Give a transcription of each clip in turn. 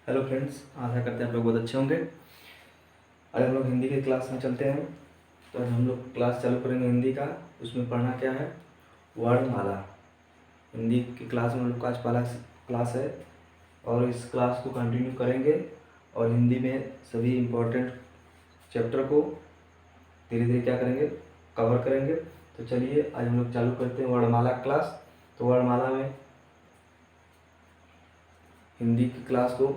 Hello friends, आशा करते हैं आप लोग बहुत अच्छे होंगे। आज हम लोग हिंदी की क्लास में चलते हैं। तो आज हम लोग क्लास चालू करेंगे हिंदी का। उसमें पढ़ना क्या है, वर्णमाला। हिंदी की क्लास में हम लोग का आज पहला क्लास है और इस क्लास को कंटिन्यू करेंगे और हिंदी में सभी इम्पोर्टेंट चैप्टर को धीरे धीरे क्या करेंगे, कवर करेंगे। तो चलिए आज हम लोग चालू करते हैं वर्णमाला क्लास। तो वर्णमाला में हिंदी की क्लास को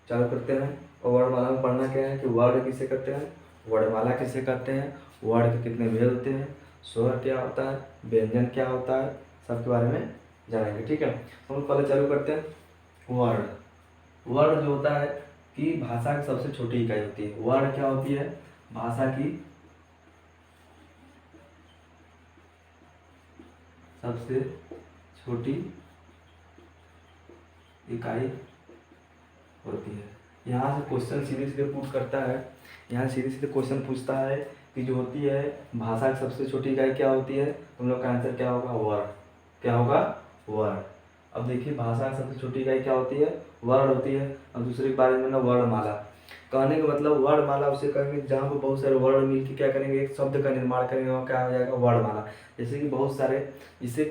चालू करते हैं। और वर्णमाला में पढ़ना क्या है कि वर्ण किसे कहते हैं, वर्णमाला किसे कहते हैं, वर्ण के कितने भेद होते हैं, स्वर क्या होता है, व्यंजन क्या होता है, सबके बारे में जानेंगे। ठीक है, तो हम पहले चालू करते हैं वर्ण। वर्ण जो होता है कि भाषा की सबसे छोटी इकाई होती है। वर्ण क्या होती है, भाषा की सबसे छोटी इकाई होती है। यहाँ से क्वेश्चन सीधे सीधे पुट करता है, यहाँ सीधे सीधे क्वेश्चन पूछता है कि जो होती है भाषा की सबसे छोटी इकाई क्या होती है। तुम लोग का आंसर क्या होगा, वर्ण। क्या होगा, वर्ण। अब देखिए भाषा की सबसे छोटी इकाई क्या होती है, वर्ण होती है। अब दूसरे के बारे में ना वर्णमाला। कहने का मतलब वर्णमाला उसे कहेंगे जहाँ पर बहुत सारे वर्ण मिलकर क्या करेंगे, एक शब्द का निर्माण करेंगे, वहाँ क्या हो जाएगा, वर्णमाला। जैसे कि बहुत सारे, जैसे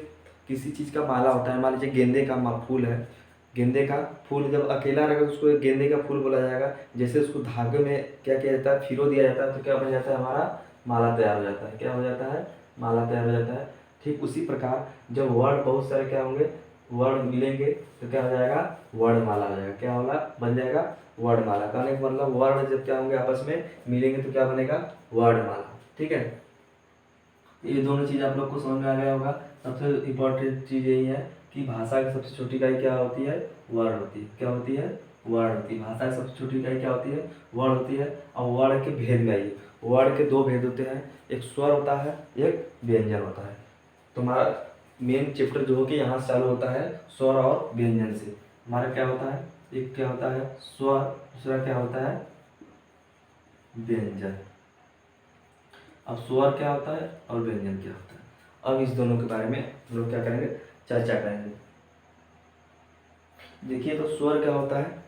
किसी चीज़ का माला होता है, मान लीजिए गेंदे का फूल है, गेंदे का फूल जब अकेला रहेगा उसको एक गेंदे का फूल बोला जाएगा। जैसे उसको धागे में क्या किया जाता है, फिरो दिया जाता है, तो क्या बन जाता है, हमारा माला तैयार हो जाता है। क्या हो जाता है, माला तैयार हो जाता है। ठीक उसी प्रकार जब वर्ण बहुत सारे क्या होंगे, वर्ण मिलेंगे तो क्या हो जाएगा, वर्णमाला हो जाएगा। क्या होगा, बन जाएगा वर्णमाला। कहने का मतलब वर्ण जब क्या होंगे आपस में मिलेंगे तो क्या बनेगा, वर्णमाला। ठीक है, ये दोनों चीज़ आप लोग को समझ में आ गया होगा। सबसे इम्पोर्टेंट चीज़ यही है कि भाषा की सबसे छोटी इकाई क्या होती है, वर्ण होती है। क्या होती है, वर्ण होती है। भाषा की सबसे छोटी इकाई क्या होती है, वर्ण होती है। और वर्ण के भेद में आइए, वर्ण के दो भेद होते हैं, एक स्वर होता है, एक व्यंजन होता है। तुम्हारा मेन चैप्टर जो हो कि यहाँ से चालू होता है स्वर और व्यंजन से। हमारा क्या होता है, एक क्या होता है स्वर, दूसरा क्या होता है व्यंजन। अब स्वर क्या होता है और व्यंजन क्या होता है, अब इस दोनों के बारे में हम लोग क्या करेंगे, चर्चा करेंगे। देखिए तो स्वर क्या होता है,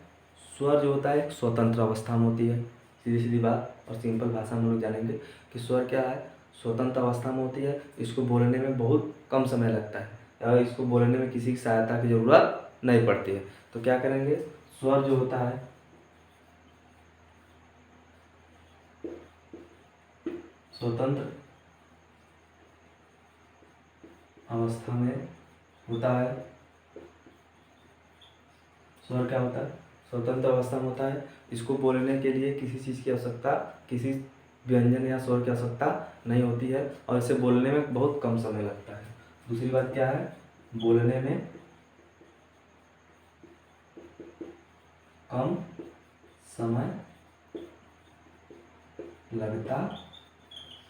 स्वर जो होता है एक स्वतंत्र अवस्था में होती है। सीधी सीधी बात और सिंपल भाषा में हम लोग जानेंगे कि स्वर क्या है, स्वतंत्र अवस्था में होती है। इसको बोलने में बहुत कम समय लगता है और इसको बोलने में किसी की सहायता की जरूरत नहीं पड़ती है। तो क्या करेंगे, स्वर जो होता है स्वतंत्र अवस्था में होता है। स्वर क्या होता है, स्वतंत्र अवस्था में होता है। इसको बोलने के लिए किसी चीज़ की आवश्यकता, किसी व्यंजन या स्वर की आवश्यकता नहीं होती है और इसे बोलने में बहुत कम समय लगता है। दूसरी बात क्या है, बोलने में कम समय लगता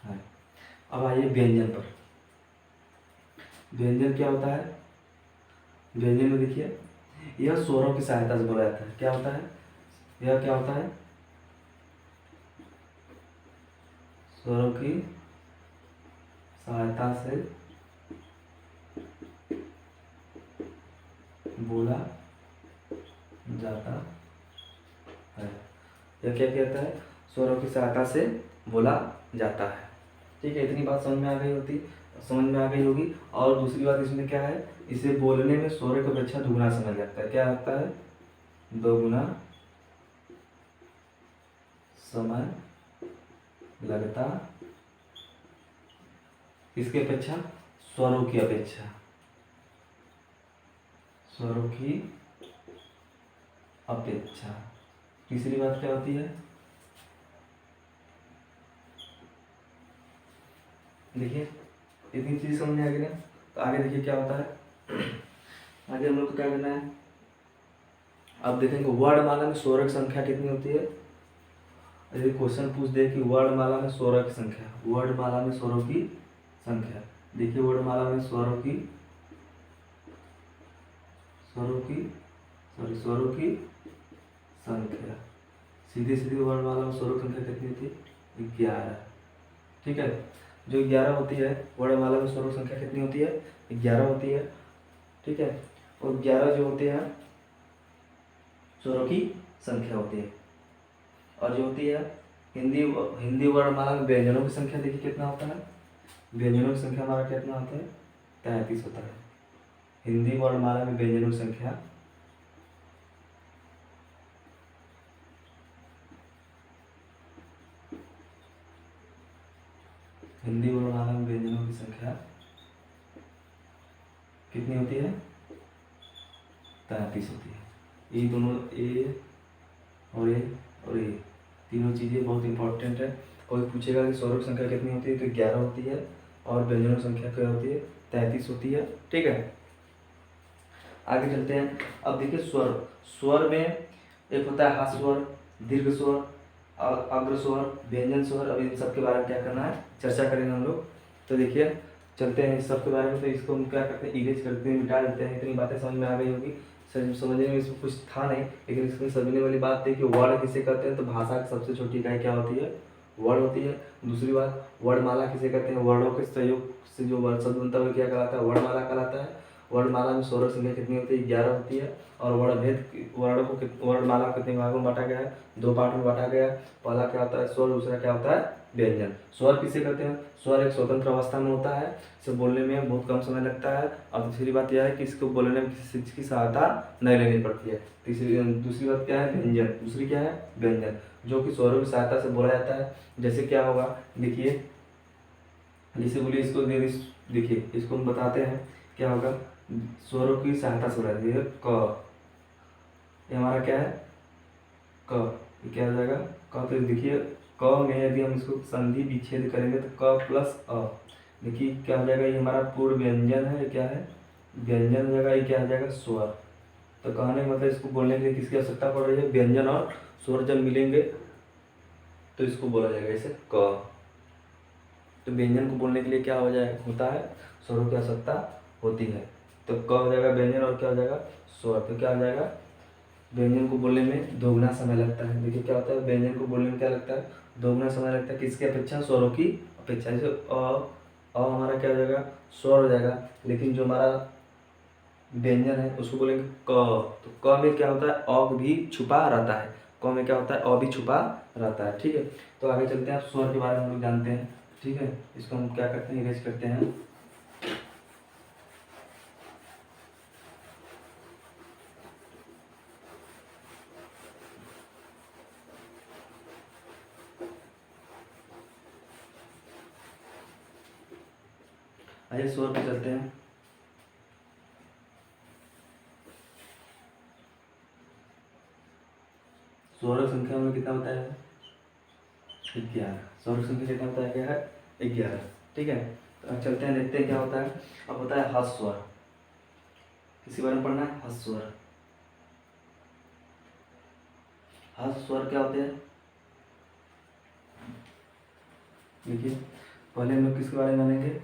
है। अब आइए व्यंजन पर। व्यंजन क्या होता है, व्यंजन में देखिए यह स्वरों की सहायता से बोला जाता है। क्या होता है, यह क्या होता है, स्वरों की सहायता से बोला जाता है। यह क्या कहता है, स्वरों की सहायता से बोला जाता है। ठीक है, इतनी बात समझ में आ गई होती, समझ में आ गई होगी। और दूसरी बात इसमें क्या है, इसे बोलने में स्वर की अपेक्षा दुगुना समय लगता है। क्या लगता है, दोगुना समय लगता, किसकी अपेक्षा, स्वरों की अपेक्षा, स्वरों की अपेक्षा। तीसरी बात क्या होती है, देखिए इतनी चीज समझ में आ गई ना। तो आगे देखिए क्या होता है, आगे हम लोग को क्या करना है, अब देखेंगे वर्णमाला में स्वर की संख्या कितनी होती है। यदि क्वेश्चन पूछ दे कि वर्णमाला में स्वरों की संख्या, वर्णमाला में स्वरों की संख्या, देखिए वर्णमाला में स्वरों की संख्या, सीधी सीधी वर्णमाला में स्वरों की संख्या कितनी होती है, 11। ठीक है, जो 11 होती है, वर्णमाला में स्वरों की संख्या कितनी होती है, 11 होती है। ठीक है, और 11 जो होते हैं स्वरों की संख्या होती है। और जो होती है हिंदी हिंदी वर्णमाला में व्यंजनों की संख्या देखिए कितना होता है, व्यंजनों की संख्या हमारा कितना होता है, 33 होता है। हिंदी वर्णमाला में व्यंजनों की संख्या हिंदी वर्णमाला में व्यंजनों की संख्या कितनी होती है, 33 होती है। ये दोनों ए और ए तीनों चीज़ें बहुत इंपॉर्टेंट है। कोई पूछेगा कि स्वरों की संख्या कितनी होती है तो 11 होती है, और व्यंजनों की संख्या क्या होती है, 33 होती है। ठीक है, आगे चलते हैं। अब देखिए स्वर, स्वर में एक होता है हास्य स्वर, दीर्घ स्वर, अग्र स्वर, व्यंजन स्वर। अब इन सब के बारे में क्या करना है, चर्चा करेंगे हम लोग। तो देखिए चलते हैं इस सब के बारे में। तो इसको हम क्या करते हैं, इरेज करते हैं, मिटा देते हैं। इतनी बातें समझ में आ गई होगी, समझने में इसमें कुछ था नहीं, लेकिन इसमें समझने वाली बात थी कि वर्ण किसे कहते हैं, तो भाषा की सबसे छोटी इकाई क्या होती है, वर्ण होती है। दूसरी बात, वर्णमाला किसे कहते हैं, वर्णों के सहयोग से जो वर्ण शब्द बनता है वो क्या कहलाता है, वर्णमाला कहलाता है। वर्णमाला में स्वरों की संख्या कितनी होती है, 11 होती है। और वर्णभेद, वर्णों को वर्णमाला को कितने भागों में बांटा गया है, 2 पार्ट में बांटा गया है। पहला क्या होता है स्वर, दूसरा क्या होता है व्यंजन। स्वर किसे कहते हैं, स्वर एक स्वतंत्र अवस्था में होता है, इसे बोलने में बहुत कम समय लगता है। और दूसरी बात यह है कि इसको बोलने में किसी चीज़ की सहायता नहीं लेनी पड़ती है। दूसरी बात क्या है, व्यंजन। दूसरी क्या है, व्यंजन, जो कि स्वरों की सहायता से बोला जाता है। जैसे क्या होगा, देखिए जैसे बोलिए इसको, देखिए इसको हम बताते हैं क्या होगा, स्वरों की सहायता से बोला जाता है। क, ये हमारा क्या है, क, ये क्या हो जाएगा, क। तो देखिए क में यदि हम इसको संधि विच्छेद करेंगे तो क प्लस अ, देखिए क्या हो जाएगा, ये हमारा पूर्ण व्यंजन है, ये क्या है, व्यंजन हो जाएगा, ये क्या हो जाएगा, स्वर। तो कहने का मतलब इसको बोलने के लिए किसकी आवश्यकता पड़ रही है, व्यंजन और स्वर जब मिलेंगे तो इसको बोला जाएगा ऐसे क। तो व्यंजन को बोलने के लिए क्या हो जाए, होता है, स्वरों की आवश्यकता होती है। तो क हो जाएगा व्यंजन और क्या हो जाएगा, स्वर। तो क्या हो जाएगा, व्यंजन को बोलने में दोगुना समय लगता है। देखिए क्या होता है, व्यंजन को बोलने में क्या लगता है, दोगुना समय लगता है। किसकी अपेक्षा, स्वरों की अपेक्षा। जैसे अ हमारा क्या हो जाएगा, स्वर हो जाएगा, लेकिन जो हमारा व्यंजन है उसको बोलेंगे क। तो क में क्या होता है, अ भी छुपा रहता है, क में क्या होता है, अ भी छुपा रहता है। ठीक है, तो आगे चलते हैं, स्वर के बारे में हम लोग जानते हैं। ठीक है, इसको हम क्या करते हैं, इरेज करते हैं। आइए स्वर पे चलते हैं। स्वर संख्या में कितना बताया है, 11। स्वर संख्या कितना बताया गया है, 11। ठीक है, तो अब चलते हैं, देखते हैं क्या होता है। अब होता है हस्व स्वर, किसी बारे में पढ़ना है, हस्व स्वर। हस्व स्वर क्या होते हैं, देखिए पहले हम लोग किसके बारे में जानेंगे,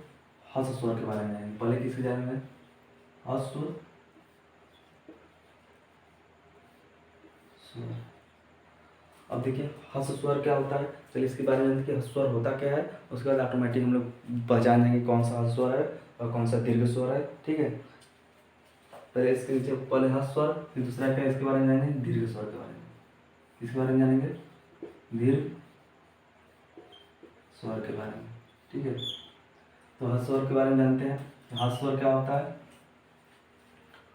हस्व स्वर के बारे में जानेंगे। पहले किसके जानेंगे, हस्व स्वर। अब देखिए हस्व स्वर क्या होता है, चलिए इसके बारे में जानते हैं कि हस्व स्वर होता क्या है। उसके बाद ऑटोमेटिक हम लोग पहचान जाएंगे कौन सा हस्व स्वर है और कौन सा दीर्घ स्वर है। ठीक है, पहले इसके नीचे पहले हस्व स्वर, फिर दूसरा क्या है, इसके बारे में जानेंगे दीर्घ स्वर के बारे में। किसके बारे में जानेंगे, दीर्घ स्वर के बारे में। ठीक है, तो हस्व स्वर के बारे में जानते हैं। हस्व स्वर क्या होता है,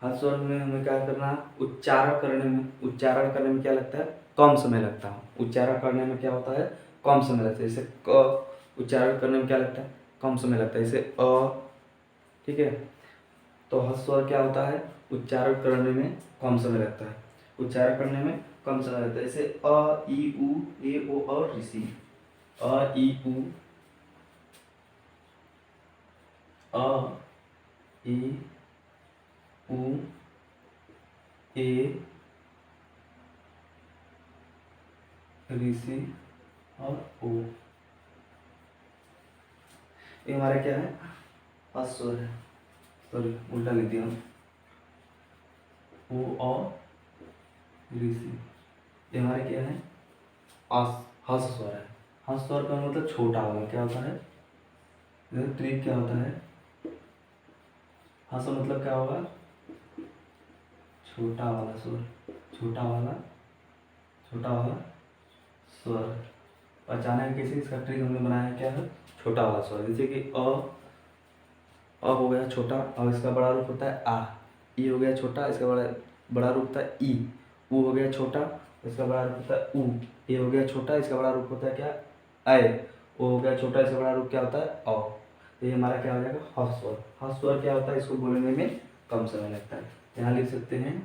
हस्व स्वर में हमें क्या करना है, उच्चारण करने में क्या लगता है, कम समय लगता है। उच्चारण करने में क्या होता है, कम समय लगता है। जैसे क उच्चारण करने में क्या लगता है, कम समय लगता है। जैसे अ, ठीक है, तो हस्व स्वर क्या होता है, उच्चारण करने में कम समय लगता है। उच्चारण करने में कम समय लगता है। जैसे अ ई उ ए ओ और ऋषि, अ ई उ, अ ई उ ए ऋषि और ओ, ये हमारा क्या है, हस्व स्वर है। सॉरी उल्टा लिख दिया हम, ओ और ऋषि, ये हमारे क्या है, हस्व स्वर है। हस्व स्वर का मतलब छोटा वाला क्या होता है, ट्रिक क्या होता है, हस्व मतलब क्या होगा, छोटा वाला स्वर, छोटा वाला छोटा वाला स्वर। पहचाना है कैसे, इसका ट्रिक हमने बनाया है, क्या है, छोटा वाला स्वर। जैसे कि अ हो गया छोटा, और इसका बड़ा रूप होता है आ। ई हो गया छोटा, इसका बड़ा बड़ा रूप होता है ई। ऊ हो गया छोटा, इसका बड़ा रूप होता है ऊ। ए हो गया छोटा, इसका बड़ा रूप होता है क्या, ऐ। ओ हो गया छोटा, इसका बड़ा रूप क्या होता है, औ। तो ये हमारा क्या हो जाएगा, ह स्वर। ह स्वर क्या होता है, इसको बोलने में कम समय लगता है। यहाँ लिख सकते हैं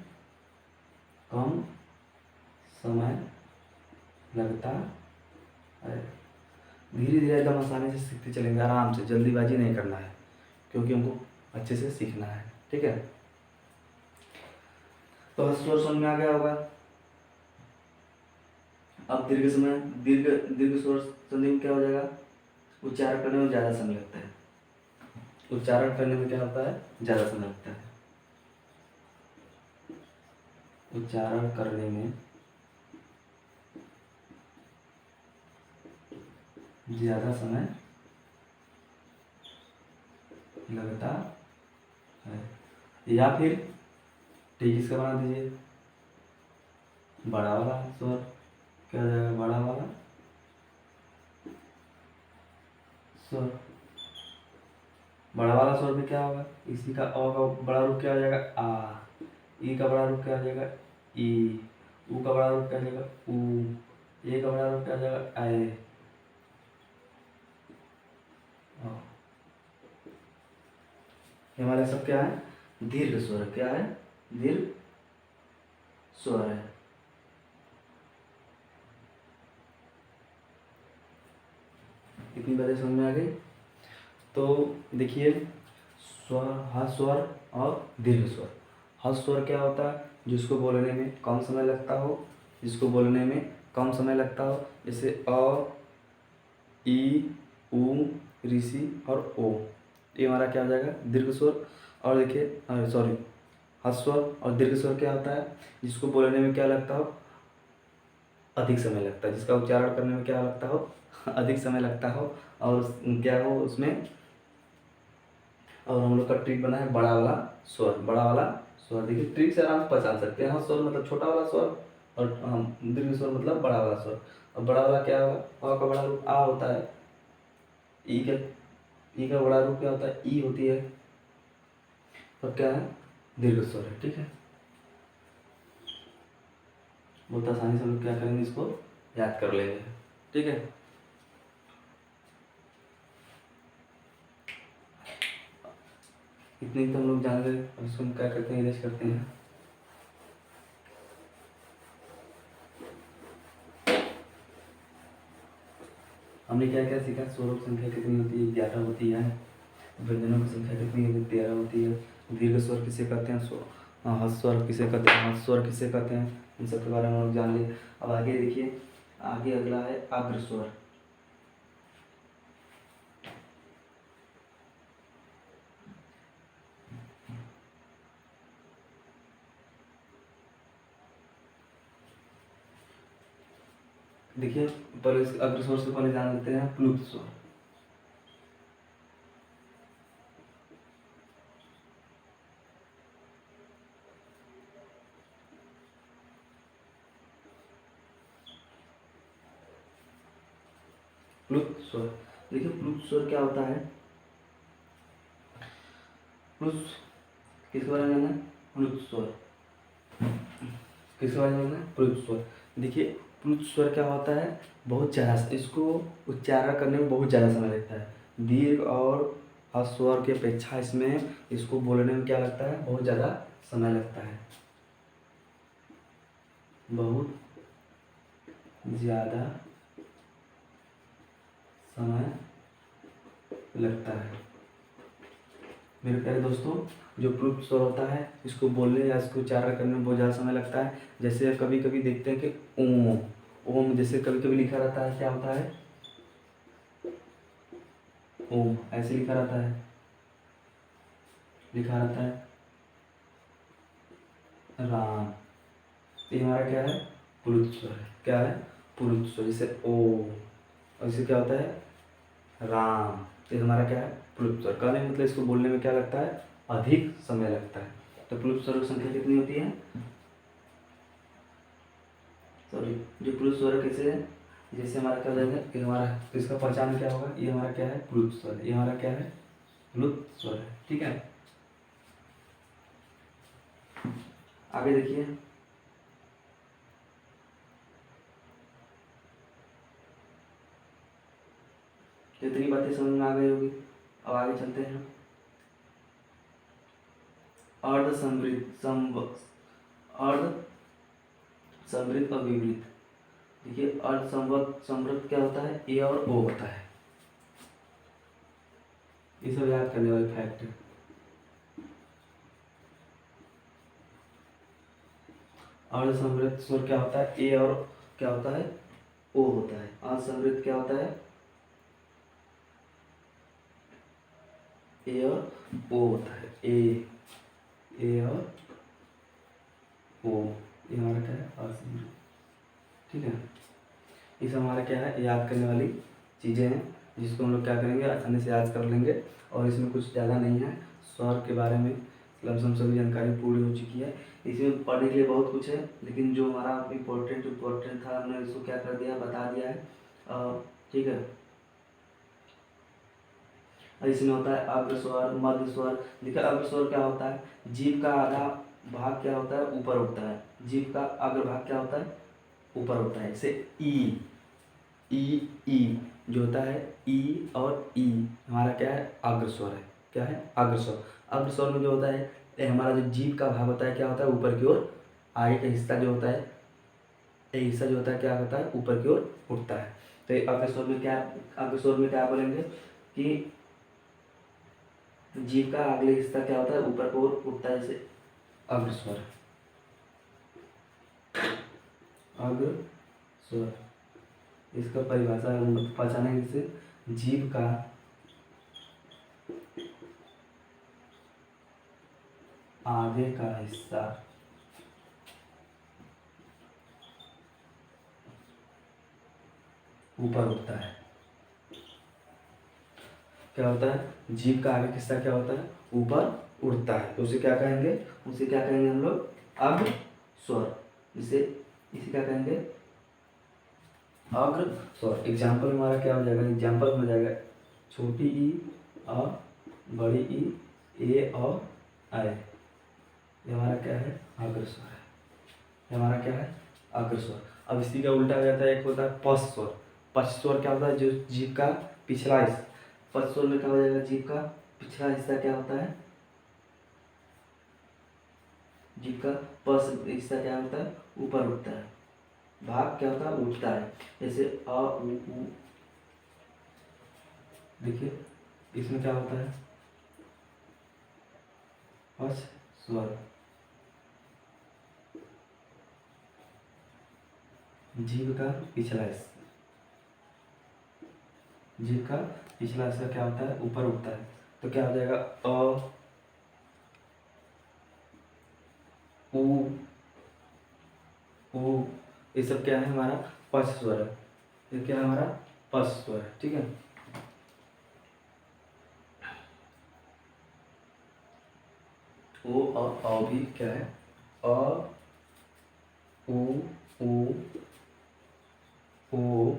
कम समय लगता है। धीरे धीरे एकदम आसानी से सीखते चलेंगे, आराम से, जल्दीबाजी नहीं करना है, क्योंकि हमको अच्छे से सीखना है। ठीक है, तो स्वर समझ में आ गया होगा। अब दीर्घ समय, दीर्घ दीर्घ स्वर संधि में क्या हो जाएगा, उच्चारण करने में ज़्यादा समय लगता है। उच्चारण करने में क्या होता है, ज़्यादा समय लगता है। उच्चारण करने में ज़्यादा समय लगता है। या फिर ठीक इसका बना दीजिए, बड़ा वाला स्वर क्या हो जाएगा, बड़ा वाला स्वर। बड़ा वाला स्वर में क्या होगा, इसी का अ का बड़ा रूप क्या हो जाएगा, आ। ई का बड़ा रूप क्या हो जाएगा, ई। ऊ का बड़ा रूप क्या हो जाएगा, ऊ। ए का बड़ा रूप क्या हो जाएगा, ऐ। ये हमारे सब क्या है, दीर्घ स्वर। क्या है, दीर्घ स्वर है। इतनी बातें समझ में आ गई। तो देखिए, स्वर, ह स्वर और दीर्घ स्वर। ह स्वर क्या होता है, जिसको बोलने में कम समय लगता हो, जिसको बोलने में कम समय लगता हो। जैसे अ, ई, ऊ, ऋषि और ओ। ये हमारा क्या हो जाएगा, दीर्घ स्वर। और देखिए सॉरी, ह स्वर और दीर्घ स्वर क्या होता है, जिसको बोलने में क्या लगता हो, अधिक समय लगता है, जिसका उच्चारण करने में क्या लगता हो, अधिक समय लगता हो। और क्या हो उसमें, और हम लोग का ट्रिक बना है बड़ा वाला स्वर। बड़ा वाला स्वर देखिए, ट्रिक से आराम से पहचान सकते हैं। हाँ स्वर मतलब छोटा वाला स्वर, और हम दीर्घ स्वर मतलब बड़ा वाला स्वर। और बड़ा वाला क्या होगा, अ का बड़ा रूप आ होता है। ई का बड़ा रूप क्या होता है, ई होती है। तो क्या है, दीर्घ स्वर है। ठीक है, बहुत आसानी से हम लोग क्या करेंगे, इसको याद कर लेंगे। ठीक है, इतने ही तो हम लोग जान गए। अब इसको हम क्या करते हैं, इरेज करते हैं। हमने क्या क्या सीखा, स्वरों की संख्या कितनी होती है, 11 होती है। व्यंजनों की संख्या कितनी होती है, 13 होती है। दीर्घ स्वर किसे कहते हैं, ह्रस्व स्वर किसे कहते हैं, ह्रस्व स्वर किसे कहते हैं, इन सब के बारे में हम लोग जान लिए। अब आगे देखिए, आगे अगला है अग्र स्वर। देखिए, पहले इस अग्र स्वर से पहले जान लेते हैं प्लुत स्वर। प्लुत स्वर, देखिए प्लुत स्वर क्या होता है, प्लुत किसके बारे में जानना है, प्लुत स्वर किसके बारे में जानना है, प्लुत स्वर। देखिए प्लुत स्वर क्या होता है, बहुत ज़्यादा, इसको उच्चारण करने में बहुत ज़्यादा समय लगता है। दीर्घ और ह्रस्व स्वर की अपेक्षा इसमें, इसको बोलने में क्या लगता है, बहुत ज़्यादा समय लगता है, बहुत ज़्यादा समय लगता है। मेरे प्यारे दोस्तों, जो प्लुत स्वर होता है, इसको बोलने या इसको उच्चारण करने में बहुत ज़्यादा समय लगता है। जैसे कभी कभी देखते हैं कि ओम, ओम जैसे कभी कभी लिखा रहता है, क्या होता है, ओम ऐसे लिखा रहता है, लिखा रहता है राम। ये हमारा क्या है, प्लुत स्वर है। क्या है, प्लुत स्वर। जैसे ओ, और इसे क्या होता है, राम। ये हमारा क्या है, प्लुत स्वर। कहने का मतलब इसको बोलने में क्या लगता है, अधिक समय लगता है। तो प्लुत स्वर की संख्या कितनी होती है, सॉरी जो प्लुत स्वर कैसे है, जैसे हमारा क्या हो जाएगा, ये हमारा, तो इसका पहचान क्या होगा, ये हमारा क्या है, प्लुत स्वर, ये हमारा क्या है, प्लुत स्वर है। ठीक है, आगे देखिए, कितनी बातें समझ में आ गई होगी। अब आगे चलते हैं। अर्ध समृद्ध अर्ध समृद्ध और विवृद्ध। देखिए अर्ध समृद्ध क्या होता है, ए और ओ होता है, ये सब याद करने वाले फैक्ट है। अर्ध समृद्ध स्वर क्या होता है, ए और क्या होता है, ओ होता है। अर्ध समृद्ध क्या होता है, ए और ओ होता है, ए और ओ, ये हमारा क्या है, अर्ध समृद्ध। ठीक है, ये सब हमारा क्या है, याद करने वाली चीज़ें हैं, जिसको हम लोग क्या करेंगे, आसानी से याद कर लेंगे। और इसमें कुछ ज़्यादा नहीं है, स्वर के बारे में लमसम सभी जानकारी पूरी हो चुकी है। इसमें पढ़ने के लिए बहुत कुछ है, लेकिन जो हमारा इम्पोर्टेंट था हमने इसको क्या कर दिया, बता दिया है। ठीक है, इसमें होता है अग्र स्वर, मध्य स्वर। देखिए अग्र स्वर क्या होता है, जीभ का आधा भाग क्या होता है, ऊपर उठता है। जीभ का अग्र भाग क्या होता है, ऊपर होता है। जैसे ई जो होता है, ई और ई हमारा क्या है, अग्र स्वर है। क्या है, अग्र स्वर। अग्र स्वर में जो होता है, ये हमारा जो जीभ का भाग होता है क्या होता है, ऊपर की ओर। आगे का हिस्सा जो होता है, ये हिस्सा जो होता है क्या होता है, ऊपर की ओर उठता है। तो ये अग्र स्वर में क्या, अग्र स्वर में क्या बोलेंगे कि जीभ का अगले हिस्सा क्या होता है, ऊपर की ओर उठता है, जैसे अग्र स्वर। अग्र स्वर, इसका परिभाषा पहचानेंगे जैसे जीभ का आगे का हिस्सा ऊपर उठता है। क्या होता है, जीभ का आगे का हिस्सा क्या होता है, ऊपर उठता है, तो उसे क्या कहेंगे, हम लोग अग्र स्वर। इसे क्या कहेंगे, अग्र स्वर। एग्जाम्पल हमारा क्या हो जाएगा, एग्जाम्पल हो जाएगा छोटी ई अ, बड़ी ई, ए और आय। ये हमारा क्या है, अग्र स्वर है। ये हमारा क्या है, अग्र स्वर। अब इसी का उल्टा हो जाता है, एक होता है पश्च स्वर। पश्च स्वर क्या होता है, जो जीभ का पिछला हिस्सा। पश्च स्वर में क्या हो जाएगा, जीभ का पिछला हिस्सा क्या होता है, जीभ का पश्च हिस्सा क्या होता है, ऊपर उठता है। भाग क्या होता है, उठता है। जैसे अ उ उ, देखिए इसमें क्या होता है, पश्च स्वर। जीभ का पिछला हिस्सा, जीभ का पिछला हिस्सा क्या होता है, ऊपर उठता है। तो क्या हो जाएगा, अ उ ऊ, ये सब क्या है, हमारा पश्च स्वर है। ये क्या है, हमारा पश्च स्वर है। ठीक है, ओ और अ भी क्या है, अ उ ओ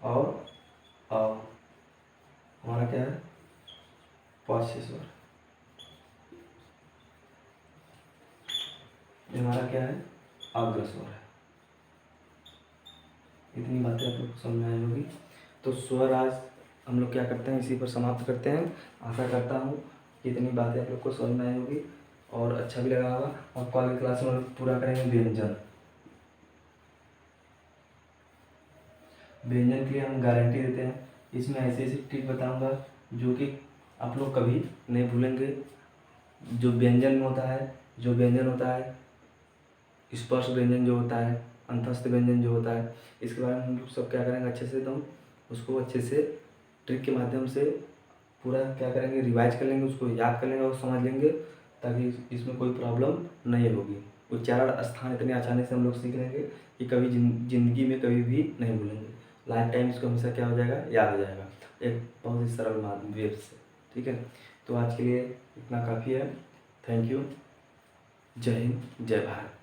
और अ हमारा क्या है, पश्च स्वर। ये हमारा क्या है, अग्र स्वर है। इतनी बातें आप लोग को समझ में आई होगी। तो स्वर आज हम लोग क्या करते हैं, इसी पर समाप्त करते हैं। आशा करता हूँ कि इतनी बातें आप लोग को समझ में आई होगी और अच्छा भी लगा होगा। और कल की क्लास में हम लोग पूरा करेंगे व्यंजन। व्यंजन के लिए हम गारंटी देते हैं, इसमें ऐसी ऐसी ट्रिक बताऊंगा जो कि आप लोग कभी नहीं भूलेंगे। जो व्यंजन में होता है, जो व्यंजन होता है, स्पर्श व्यंजन जो होता है, अंतस्थ व्यंजन जो होता है, इसके बारे में हम लोग सब क्या करेंगे, अच्छे से एकदम उसको अच्छे से ट्रिक के माध्यम से पूरा क्या करेंगे, रिवाइज कर लेंगे, उसको याद कर लेंगे और समझ लेंगे, ताकि इसमें कोई प्रॉब्लम नहीं होगी। उच्चारण स्थान इतने आसानी से हम लोग सीख लेंगे कि कभी जिंदगी में कभी भी नहीं भूलेंगे। लाइफ टाइम इसको हमेशा क्या हो जाएगा, याद हो जाएगा, एक बहुत ही सरल वे से। ठीक है, तो आज के लिए इतना काफ़ी है। Thank you. जय हिंद, जय भारत।